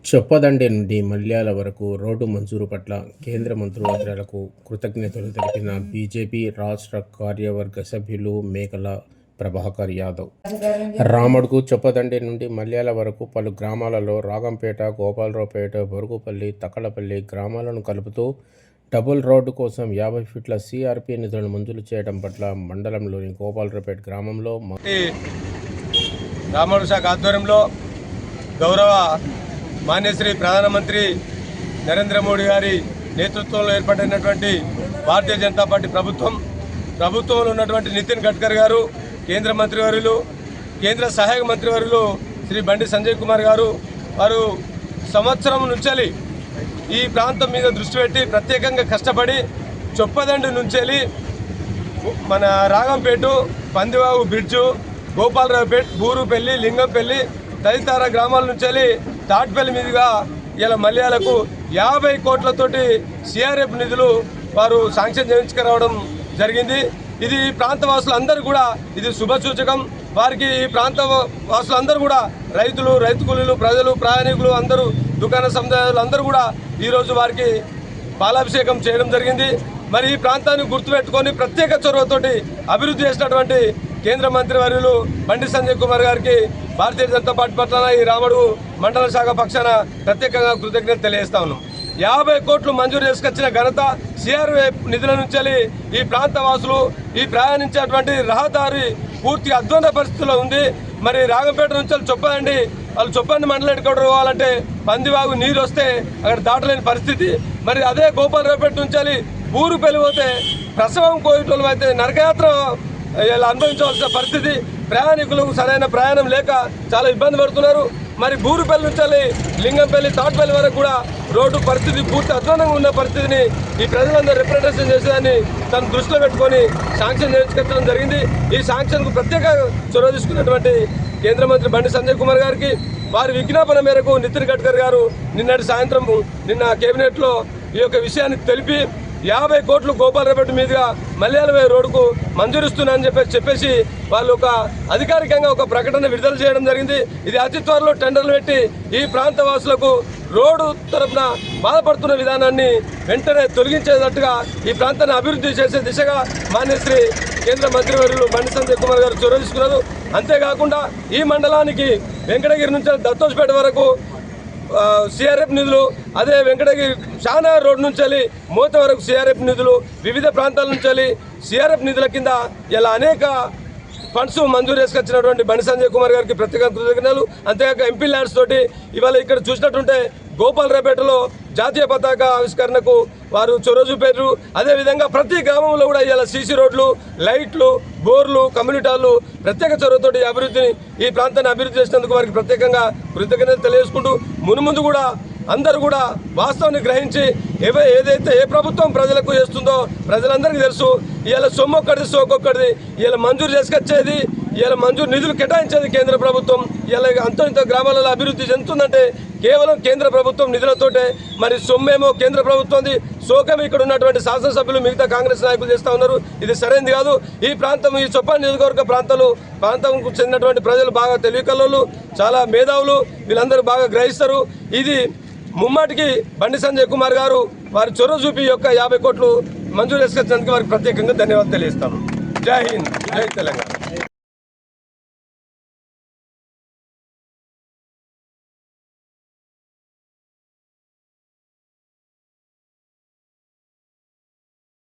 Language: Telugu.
చొప్పదండి నుండి మల్యాల వరకు రోడ్డు మంజూరు పట్ల కేంద్ర మంత్రివర్యులకు కృతజ్ఞతలు తెలిపిన బీజేపీ రాష్ట్ర కార్యవర్గ సభ్యులు మేకల ప్రభాకర్ యాదవ్. రామడుగు చొప్పదండి నుండి మల్యాల వరకు పలు గ్రామాలలో రాగంపేట, గోపాలరావుపేట, బొరుగుపల్లి, తక్కలపల్లి గ్రామాలను కలుపుతూ డబుల్ రోడ్డు కోసం 50 ఫీట్ల సిఆర్పి నిధులను మంజూరు చేయడం పట్ల మండలంలోని గోపాలరావుపేట గ్రామంలో రామడుగు శాఖ ఆధ్వర్యంలో గౌరవ మాన్యశ్రీ ప్రధానమంత్రి నరేంద్ర మోడీ గారి నేతృత్వంలో ఏర్పడినటువంటి భారతీయ జనతా పార్టీ ప్రభుత్వంలో ఉన్నటువంటి నితిన్ గడ్కరీ గారు, కేంద్ర మంత్రివర్యులు, కేంద్ర సహాయక మంత్రివర్యులు శ్రీ బండి సంజయ్ కుమార్ గారు, వారు సంవత్సరం నుంచి ఈ ప్రాంతం మీద దృష్టి పెట్టి ప్రత్యేకంగా కష్టపడి చొప్పదండి నుంచి మన రాగంపేట, పందివాగు బ్రిడ్జు, గోపాలరావుపేట, బూరుపల్లి, లింగంపల్లి తదితర గ్రామాల నుంచి తాట్పల్లి మీదుగా ఇలా మల్యాలకు 50 కోట్లతోటి సిఆర్ఎఫ్ నిధులు వారు శాంక్షన్ చేయించుకురావడం జరిగింది. ఇది ప్రాంత వాసులందరూ కూడా ఇది శుభసూచకం. వారికి ఈ ప్రాంత వాసులందరూ కూడా రైతులు, రైతు కూలీలు, ప్రజలు, ప్రయాణికులు అందరూ, దుకాణ సముదాయాలు అందరూ కూడా ఈరోజు వారికి పాలాభిషేకం చేయడం జరిగింది. మరి ఈ ప్రాంతాన్ని గుర్తుపెట్టుకొని ప్రత్యేక చొరవతోటి అభివృద్ధి చేసినటువంటి కేంద్ర మంత్రివర్యులు బండి సంజయ్ కుమార్ గారికి భారతీయ జనతా పార్టీ పట్ల ఈ రామడుగు మండల శాఖ పక్షాన ప్రత్యేకంగా కృతజ్ఞతలు తెలియజేస్తా ఉన్నాం. 50 కోట్లు మంజూరు చేసుకొచ్చిన ఘనత సిఆర్ఎఫ్ నిధుల నుంచి ఈ ప్రాంత వాసులు ఈ ప్రయాణించేటువంటి రహదారి పూర్తిగా అధ్వాన పరిస్థితిలో ఉంది. మరి రాగంపేట నుంచి చొప్పదండి వాళ్ళు చొప్పండి మండలం ఎక్కడ పోవాలంటే పందివాగు నీరు వస్తే అక్కడ దాటలేని పరిస్థితి. మరి అదే గోపాలరావుపేట నుంచి బూరుపల్లి పోతే ప్రసవం కోయటోళ్ళు అయితే నరకయాత్ర ఇలా అనుభవించవలసిన పరిస్థితి. ప్రయాణికులకు సరైన ప్రయాణం లేక చాలా ఇబ్బంది పడుతున్నారు. మరి బూరుపల్లి నుంచి లింగంపల్లి, తాట్పల్లి వరకు కూడా రోడ్డు పరిస్థితి పూర్తి అధ్వానంగా ఉన్న పరిస్థితిని ఈ ప్రజలందరూ రిప్రజెంటేషన్ చేసేదాన్ని తను దృష్టిలో పెట్టుకొని శాంక్షన్ చేయించుకోవడం జరిగింది. ఈ శాంక్షన్కు ప్రత్యేక చొరవ తీసుకున్నటువంటి కేంద్ర మంత్రి బండి సంజయ్ కుమార్ గారికి, వారి విజ్ఞాపన మేరకు నితిన్ గడ్కరీ గారు నిన్న కేబినెట్లో ఈ యొక్క విషయాన్ని తెలిపి 50 కోట్లు గోపాలరావుపేట మీదుగా మల్యాల రోడ్డుకు మంజూరిస్తున్నానని చెప్పేసి వాళ్ళు అధికారికంగా ఒక ప్రకటన విడుదల చేయడం జరిగింది. ఇది అతి త్వరలో టెండర్లు పెట్టి ఈ ప్రాంత వాసులకు రోడ్డు తరఫున బాధపడుతున్న విధానాన్ని వెంటనే తొలగించేటట్టుగా ఈ ప్రాంతాన్ని అభివృద్ధి చేసే దిశగా మాన్యశ్రీ కేంద్ర మంత్రివర్యులు బండి సంజయ్ కుమార్ గారు చొరవ తీసుకున్నారు. అంతేకాకుండా ఈ మండలానికి వెంకటగిరి నుంచి దత్తోజ్పేట వరకు సిఆర్ఎఫ్ నిధులు, అదే వెంకటగిరి షానా రోడ్ నుంచి మోత వరకు సిఆర్ఎఫ్ నిధులు, వివిధ ప్రాంతాల నుంచి సిఆర్ఎఫ్ నిధుల కింద ఇలా అనేక ఫండ్స్ మంజూరు చేసుకొచ్చినటువంటి బండి సంజయ్ కుమార్ గారికి ప్రత్యేక కృతజ్ఞతలు. అంతేకాక ఎంపీ ల్యాండ్స్ తోటి ఇవాళ ఇక్కడ చూసినట్టుంటే గోపాలరావుపేటలో జాతీయ పతాక ఆవిష్కరణకు వారు చొరవ చూపారు. అదేవిధంగా ప్రతి గ్రామంలో కూడా ఇలా సీసీ రోడ్లు, లైట్లు, బోర్లు, కమ్యూనిటాలు ప్రత్యేక చొరవతోటి అభివృద్ధిని ఈ ప్రాంతాన్ని అభివృద్ధి చేసినందుకు వారికి ప్రత్యేకంగా కృతజ్ఞతలు తెలియజేసుకుంటూ మునుముందు కూడా అందరూ కూడా వాస్తవాన్ని గ్రహించి ఏదైతే ఏ ప్రభుత్వం ప్రజలకు చేస్తుందో ప్రజలందరికీ తెలుసు. ఇవాళ సొమ్ము ఒక్కడిది, సోకొక్కడిది. ఇవాళ మంజూరు చేసుకొచ్చేది, ఇవాళ మంజూరు నిధులు కేటాయించేది కేంద్ర ప్రభుత్వం. ఇలా ఇంత గ్రామాలలో అభివృద్ధి చెందుతుందంటే కేవలం కేంద్ర ప్రభుత్వం నిధులతోటే. మరి సొమ్మేమో కేంద్ర ప్రభుత్వంది, సోకం ఇక్కడ ఉన్నటువంటి శాసనసభ్యులు, మిగతా కాంగ్రెస్ నాయకులు చేస్తూ ఉన్నారు. ఇది సరైనది కాదు. ఈ ప్రాంతం, ఈ చొప్పండి నియోజకవర్గ ప్రాంతంకు చెందినటువంటి ప్రజలు బాగా తెలివికల్లోళ్ళు, చాలా మేధావులు, వీళ్ళందరూ బాగా గ్రహిస్తారు. ఇది ముమ్మాటికి బండి సంజయ్ కుమార్ గారు వారి చొరవ చూపి 50 కోట్లు మంజూరు చేసుకొచ్చినందుకు వారికి ప్రత్యేకంగా ధన్యవాదాలు తెలియజేస్తాము. జై హింద్, జై తెలంగాణ.